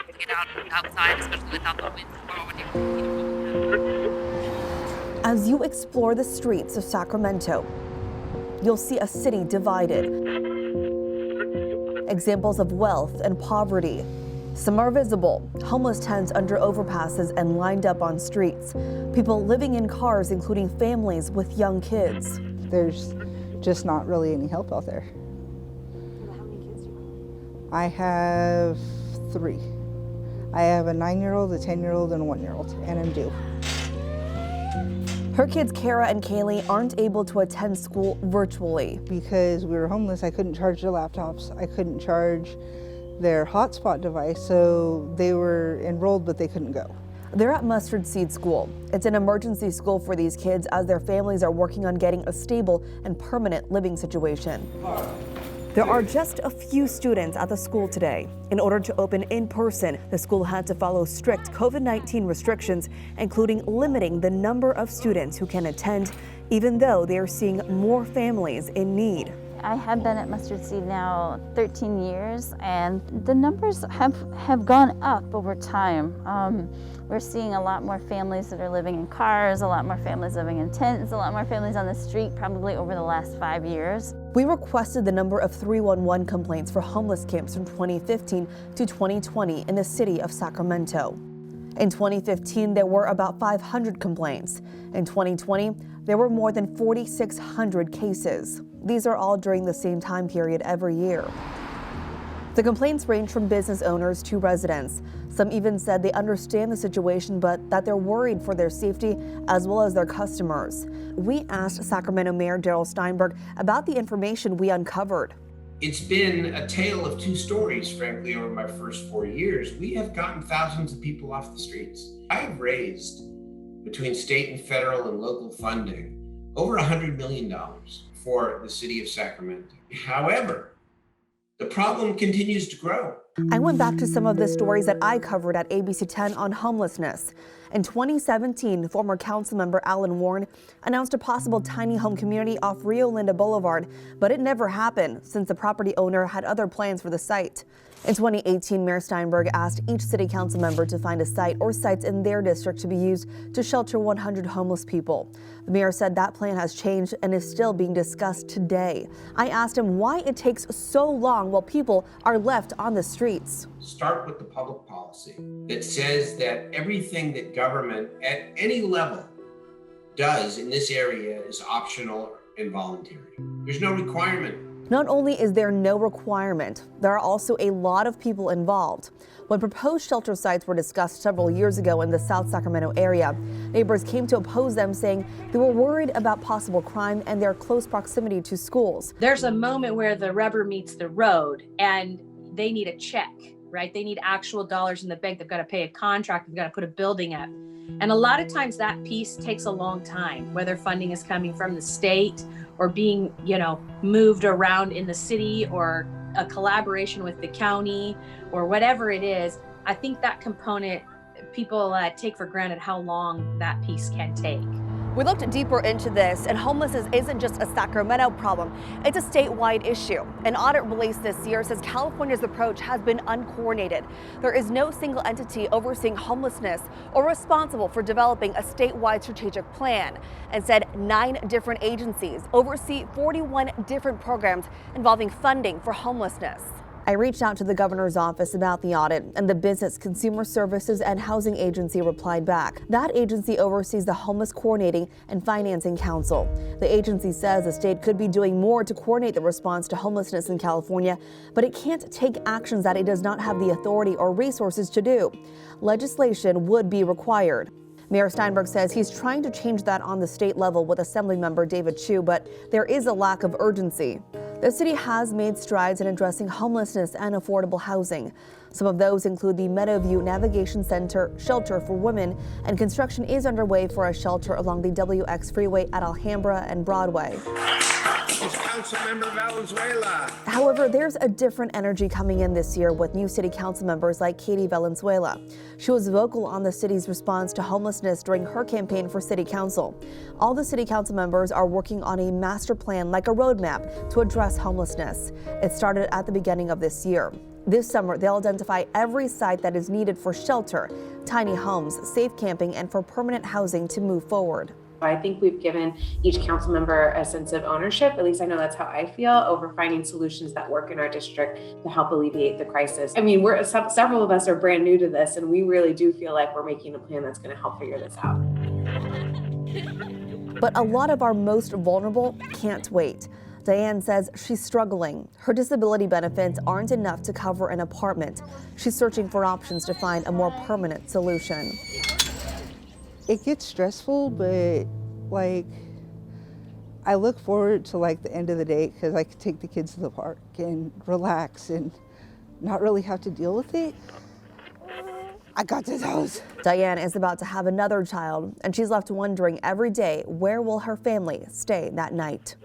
to get outside, especially without the winds blowing. As you explore the streets of Sacramento, you'll see a city divided. Examples of wealth and poverty. Some are visible, homeless tents under overpasses and lined up on streets. People living in cars, including families with young kids. There's just not really any help out there. How many kids do you have? I have 3. I have a 9-year-old, a 10-year-old, and a 1-year-old, and I'm due. Her kids, Kara and Kaylee, aren't able to attend school virtually. Because we were homeless, I couldn't charge their laptops. I couldn't charge their hotspot device, so they were enrolled, but they couldn't go. They're at Mustard Seed School. It's an emergency school for these kids as their families are working on getting a stable and permanent living situation. There are just a few students at the school today. In order to open in person, the school had to follow strict COVID-19 restrictions, including limiting the number of students who can attend, even though they are seeing more families in need. I have been at Mustard Seed now 13 years, and the numbers have gone up over time. We're seeing a lot more families that are living in cars, a lot more families living in tents, a lot more families on the street probably over the last 5 years. We requested the number of 311 complaints for homeless camps from 2015 to 2020 in the city of Sacramento. In 2015, there were about 500 complaints. In 2020, there were more than 4,600 cases. These are all during the same time period every year. The complaints range from business owners to residents. Some even said they understand the situation, but that they're worried for their safety as well as their customers. We asked Sacramento Mayor Darrell Steinberg about the information we uncovered. It's been a tale of 2 stories, frankly, over my first 4 years. We have gotten thousands of people off the streets. I've raised, between state and federal and local funding, over $100 million for the city of Sacramento. However, the problem continues to grow. I went back to some of the stories that I covered at ABC10 on homelessness. In 2017, former council member Alan Warren announced a possible tiny home community off Rio Linda Boulevard, but it never happened since the property owner had other plans for the site. In 2018, Mayor Steinberg asked each city council member to find a site or sites in their district to be used to shelter 100 homeless people. The mayor said that plan has changed and is still being discussed today. I asked him why it takes so long while people are left on the streets. Start with the public policy that says that everything that government at any level does in this area is optional and voluntary. There's no requirement. Not only is there no requirement, there are also a lot of people involved. When proposed shelter sites were discussed several years ago in the South Sacramento area, neighbors came to oppose them, saying they were worried about possible crime and their close proximity to schools. There's a moment where the rubber meets the road and they need a check, right? They need actual dollars in the bank. They've got to pay a contract. They've got to put a building up. And a lot of times that piece takes a long time, whether funding is coming from the state or being, moved around in the city or a collaboration with the county or whatever it is. I think that component, people take for granted how long that piece can take. We looked deeper into this, and homelessness isn't just a Sacramento problem, it's a statewide issue. An audit released this year says California's approach has been uncoordinated. There is no single entity overseeing homelessness or responsible for developing a statewide strategic plan. Instead, 9 different agencies oversee 41 different programs involving funding for homelessness. I reached out to the governor's office about the audit, and the Business, Consumer Services and Housing Agency replied back. That agency oversees the Homeless Coordinating and Financing Council. The agency says the state could be doing more to coordinate the response to homelessness in California, but it can't take actions that it does not have the authority or resources to do. Legislation would be required. Mayor Steinberg says he's trying to change that on the state level with Assemblymember David Chu, but there is a lack of urgency. The city has made strides in addressing homelessness and affordable housing. Some of those include the Meadowview Navigation Center shelter for women, and construction is underway for a shelter along the WX freeway at Alhambra and Broadway. Councilmember Valenzuela. However, there's a different energy coming in this year with new city council members like Katie Valenzuela. She was vocal on the city's response to homelessness during her campaign for city council. All the city council members are working on a master plan, like a roadmap, to address homelessness. It started at the beginning of this year. This summer, they'll identify every site that is needed for shelter, tiny homes, safe camping, and for permanent housing to move forward. I think we've given each council member a sense of ownership, at least I know that's how I feel, over finding solutions that work in our district to help alleviate the crisis. I mean, several of us are brand new to this, and we really do feel like we're making a plan that's going to help figure this out. But a lot of our most vulnerable can't wait. Diane says she's struggling. Her disability benefits aren't enough to cover an apartment. She's searching for options to find a more permanent solution. It gets stressful, but like I look forward to like the end of the day because I can take the kids to the park and relax and not really have to deal with it. I got this house. Diane is about to have another child, and she's left wondering every day, where will her family stay that night?